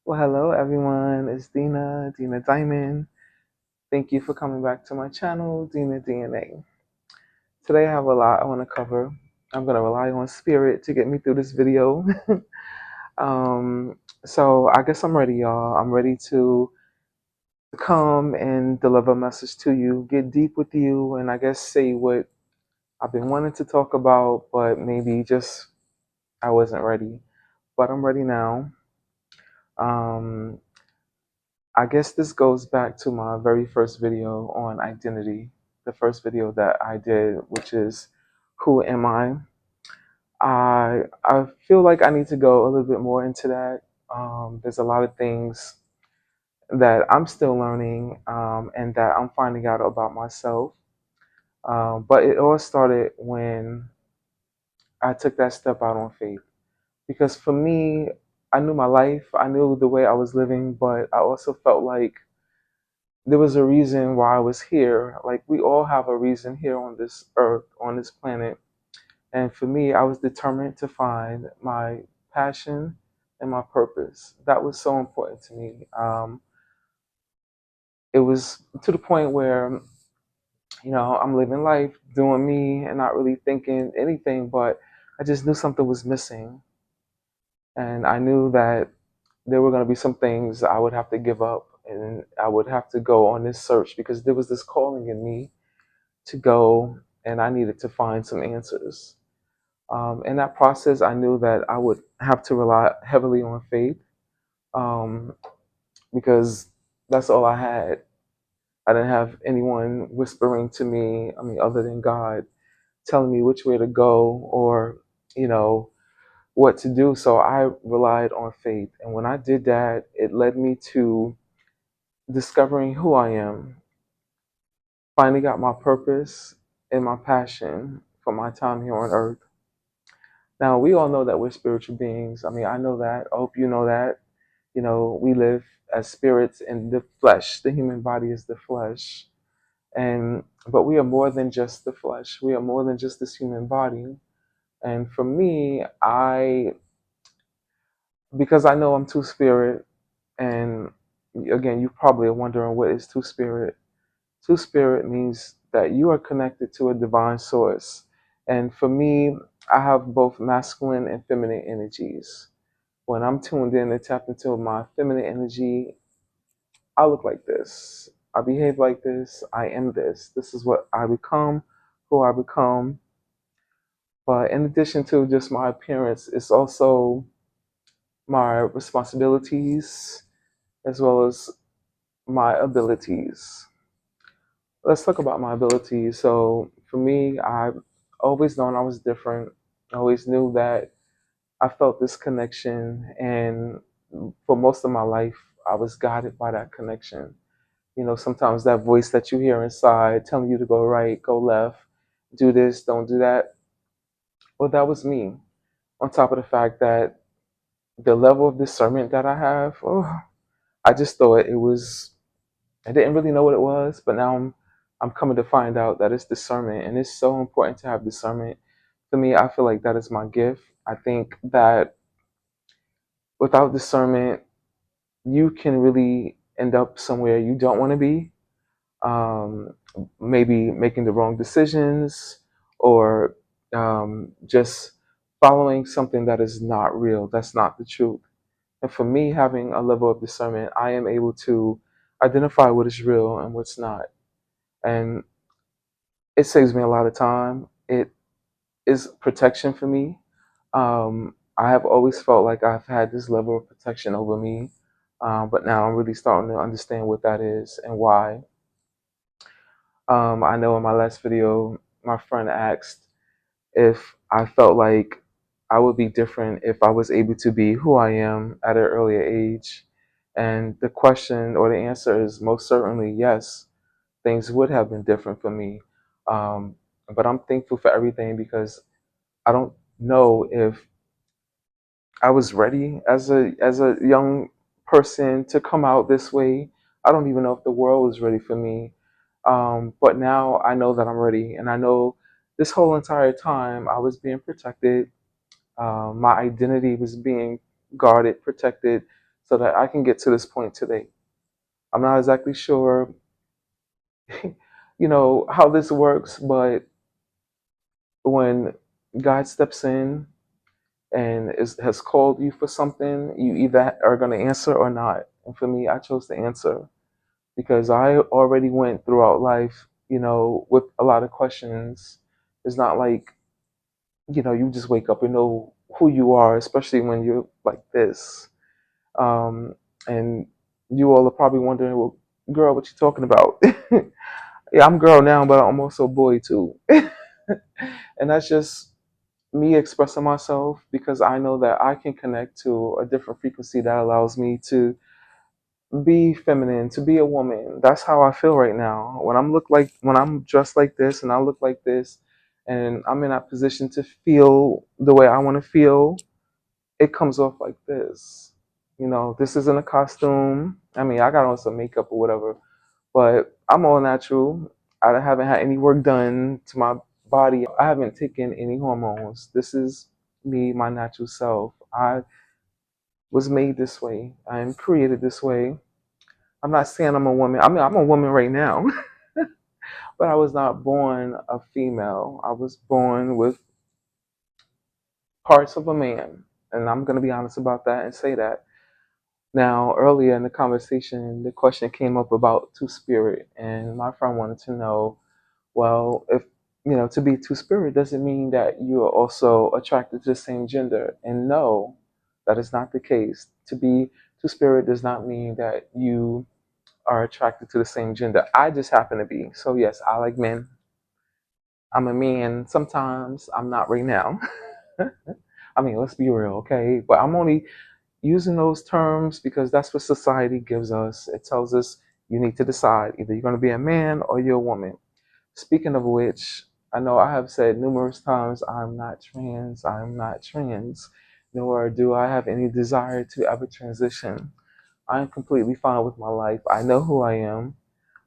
Well, hello everyone. It's Dina Diamond. Thank you for coming back to my channel, Dina DNA. Today I have a lot I want to cover. I'm going to rely on spirit to get me through this video. um, so I guess I'm ready, y'all. I'm ready to come and deliver a message to you, get deep with you, and I guess say what I've been wanting to talk about, but maybe just I wasn't ready. But I'm ready now. Um, I guess this goes back to my very first video on identity, the first video that I did, which is Who Am I? I feel like I need to go a little bit more into that. There's a lot of things that I'm still learning and that I'm finding out about myself. But it all started when I took that step out on faith. Because for me, I knew my life, I knew the way I was living, but I also felt like there was a reason why I was here. Like we all have a reason here on this earth, on this planet. And for me, I was determined to find my passion and my purpose. That was so important to me. It was to the point where, I'm living life, doing me, and not really thinking anything, but I just knew something was missing. And I knew that there were going to be some things I would have to give up and I would have to go on this search because there was this calling in me to go and I needed to find some answers. In that process, I knew that I would have to rely heavily on faith um, because that's all I had. I didn't have anyone whispering to me, other than God, telling me which way to go or, you know, what to do. So I relied on faith. And when I did that, it led me to discovering who I am, finding out my purpose and my passion for my time here on earth. Now, we all know that we're spiritual beings. I know that. I hope you know that. We live as spirits in the flesh. The human body is the flesh. But we are more than just the flesh. We are more than just this human body. And for me, because I know I'm two spirit, and again, you probably are wondering what is two spirit. Two spirit means that you are connected to a divine source. And for me, I have both masculine and feminine energies. When I'm tuned in and tapped into my feminine energy, I look like this. I behave like this. I am this. This is what I become, who I become. But in addition to just my appearance, it's also my responsibilities as well as my abilities. Let's talk about my abilities. So for me, I've always known I was different. I always knew that I felt this connection, and for most of my life, I was guided by that connection. Sometimes that voice that you hear inside telling you to go right, go left, do this, don't do that. Well, that was me. On top of the fact that the level of discernment that I have, I just thought it was, I didn't really know what it was, but now I'm coming to find out that it's discernment, and it's so important to have discernment. For me, I feel like that is my gift. I think that without discernment, you can really end up somewhere you don't want to be. Um, Maybe making the wrong decisions or just following something that is not real, that's not the truth. And for me, having a level of discernment, I am able to identify what is real and what's not. And it saves me a lot of time. It is protection for me. I have always felt like I've had this level of protection over me, but now I'm really starting to understand what that is and why. I know in my last video, my friend asked if I felt like I would be different if I was able to be who I am at an earlier age. And the question or the answer is most certainly yes, things would have been different for me. Um, but I'm thankful for everything because I don't know if I was ready as a young person to come out this way. I don't even know if the world was ready for me. But now I know that I'm ready, and I know this whole entire time I was being protected. My identity was being guarded, protected, so that I can get to this point today. I'm not exactly sure, how this works, but when God steps in and has called you for something, you either are going to answer or not. And for me, I chose to answer because I already went throughout life, with a lot of questions. It's not like, you just wake up and know who you are, especially when you're like this. Um, and you all are probably wondering, well, girl, what you talking about? Yeah, I'm girl now, but I'm also boy too. And that's just me expressing myself because I know that I can connect to a different frequency that allows me to be feminine, to be a woman. That's how I feel right now. When I'm dressed like this and I look like this and I'm in that position to feel the way I want to feel, it comes off like this. This isn't a costume. I mean, I got on some makeup or whatever, but I'm all natural. I haven't had any work done to my body. I haven't taken any hormones. This is me, my natural self. I was made this way. I am created this way. I'm not saying I'm a woman. I mean, I'm a woman right now, but I was not born a female. I was born with parts of a man. And I'm going to be honest about that and say that. Now, earlier in the conversation, the question came up about two spirit, and my friend wanted to know, well, if to be two spirit doesn't mean that you are also attracted to the same gender. And no, that is not the case. To be two spirit does not mean that you are attracted to the same gender. I just happen to be. So yes, I like men. I'm a man. Sometimes I'm not right now. I mean, let's be real, okay? But I'm only using those terms because that's what society gives us. It tells us you need to decide either you're going to be a man or you're a woman. Speaking of which, I know I have said numerous times I'm not trans. I'm not trans, nor do I have any desire to ever transition. I am completely fine with my life. I know who I am.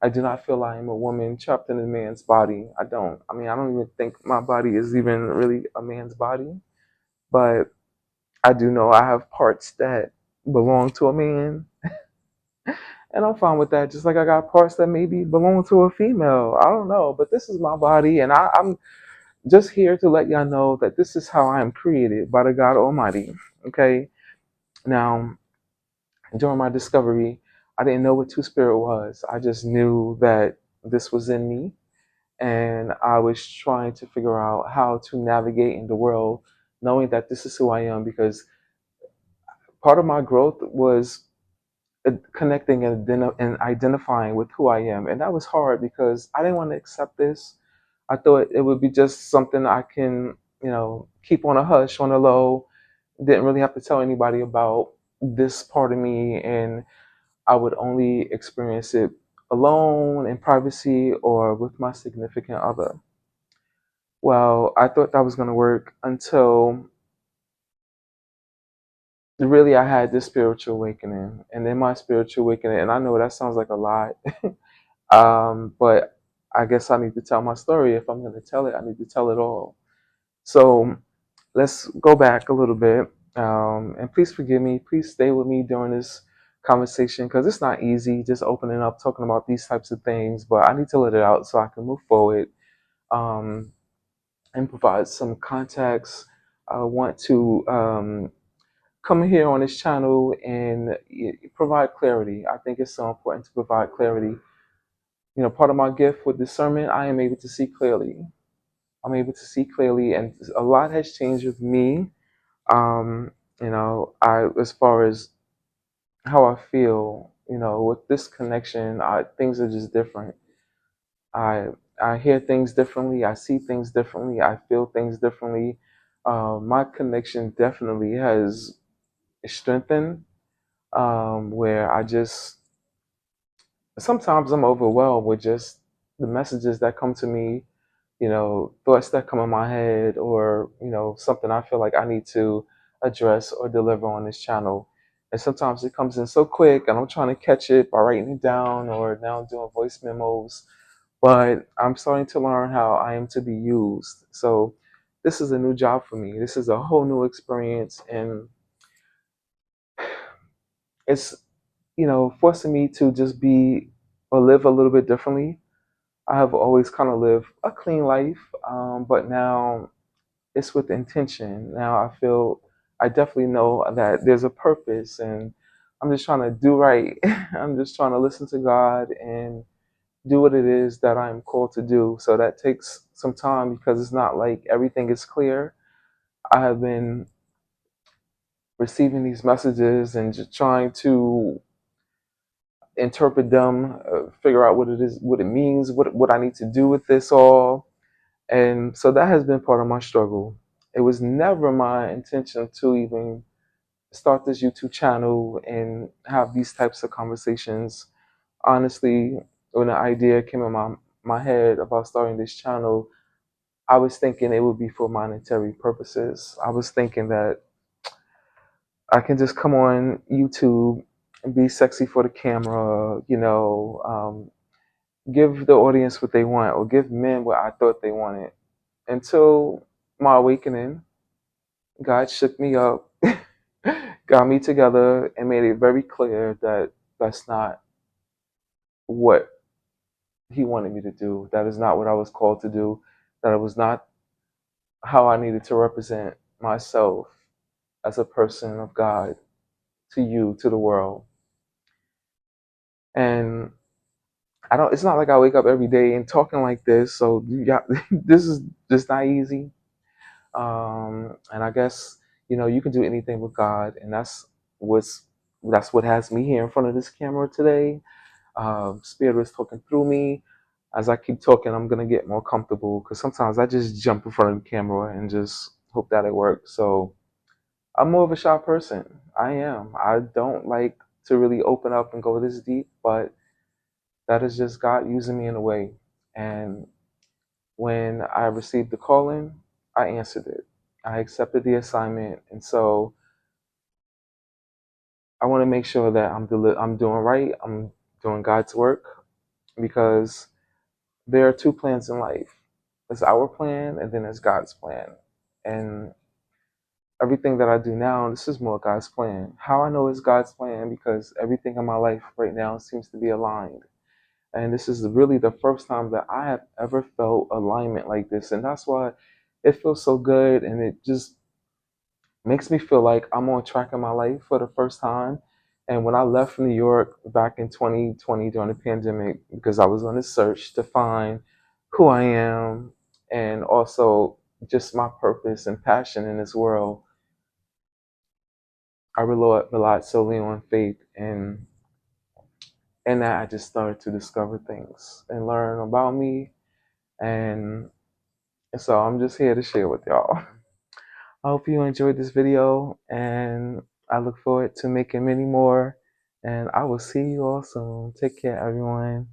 I do not feel I am a woman trapped in a man's body. I don't. I mean, I don't even think my body is even really a man's body. But I do know I have parts that belong to a man, and I'm fine with that. Just like I got parts that maybe belong to a female. I don't know, but this is my body, and I'm just here to let y'all know that this is how I am created by the God Almighty. Okay. Now, during my discovery, I didn't know what Two Spirit was. I just knew that this was in me, and I was trying to figure out how to navigate in the world, knowing that this is who I am. Because part of my growth was connecting and identifying with who I am, and that was hard because I didn't want to accept this. I thought it would be just something I can, keep on a hush, on a low. Didn't really have to tell anybody about this part of me, and I would only experience it alone in privacy or with my significant other. Well, I thought that was going to work until really I had this spiritual awakening. And then my spiritual awakening, and I know that sounds like a lot, but I guess I need to tell my story. If I'm going to tell it, I need to tell it all. So let's go back a little bit. And please forgive me. Please stay with me during this conversation because it's not easy just opening up, talking about these types of things, but I need to let it out so I can move forward um, and provide some context. I want to come here on this channel and provide clarity. I think it's so important to provide clarity. Part of my gift with discernment, I am able to see clearly. I'm able to see clearly, and a lot has changed with me. Um, I as far as how I feel, with this connection, things are just different. I I hear things differently. I see things differently. I feel things differently. My connection definitely has strengthened. Where I just sometimes I'm overwhelmed with just the messages that come to me, thoughts that come in my head, or something I feel like I need to address or deliver on this channel. And sometimes it comes in so quick, and I'm trying to catch it by writing it down, or now doing voice memos. But I'm starting to learn how I am to be used. So this is a new job for me. This is a whole new experience, and it's, forcing me to just be or live a little bit differently. I have always kind of lived a clean life, but now it's with intention. Now I definitely know that there's a purpose, and I'm just trying to do right. I'm just trying to listen to God and do what it is that I'm called to do. So that takes some time because it's not like everything is clear. I have been receiving these messages and just trying to interpret them, figure out what it is, what it means, what I need to do with this all. And so that has been part of my struggle. It was never my intention to even start this YouTube channel and have these types of conversations. Honestly, when the idea came in my head about starting this channel, I was thinking it would be for monetary purposes. I was thinking that I can just come on YouTube and be sexy for the camera, give the audience what they want or give men what I thought they wanted. Until my awakening, God shook me up, got me together, and made it very clear that that's not what He wanted me to do. That is not what I was called to do. That it was not how I needed to represent myself as a person of God to you, to the world. And I don't. It's not like I wake up every day and talking like this. So yeah, this is just not easy. And I guess you can do anything with God, and what's that's what has me here in front of this camera today. Spirit is talking through me. As I keep talking, I'm gonna get more comfortable because sometimes I just jump in front of the camera and just hope that it works. So I'm more of a shy person. I am. I don't like to really open up and go this deep, but that is just God using me in a way. And when I received the calling, I answered it. I accepted the assignment, and so I want to make sure that I'm doing right. I'm doing God's work because there are two plans in life. There's our plan, and then there's God's plan. And everything that I do now, this is more God's plan. How I know it's God's plan because everything in my life right now seems to be aligned. And this is really the first time that I have ever felt alignment like this. And that's why it feels so good. And it just makes me feel like I'm on track in my life for the first time. And when I left New York back in 2020 during the pandemic, because I was on a search to find who I am and also just my purpose and passion in this world, I relied solely on faith. And that I just started to discover things and learn about me. And so I'm just here to share with y'all. I hope you enjoyed this video, and I look forward to making many more. And I will see you all soon. Take care, everyone.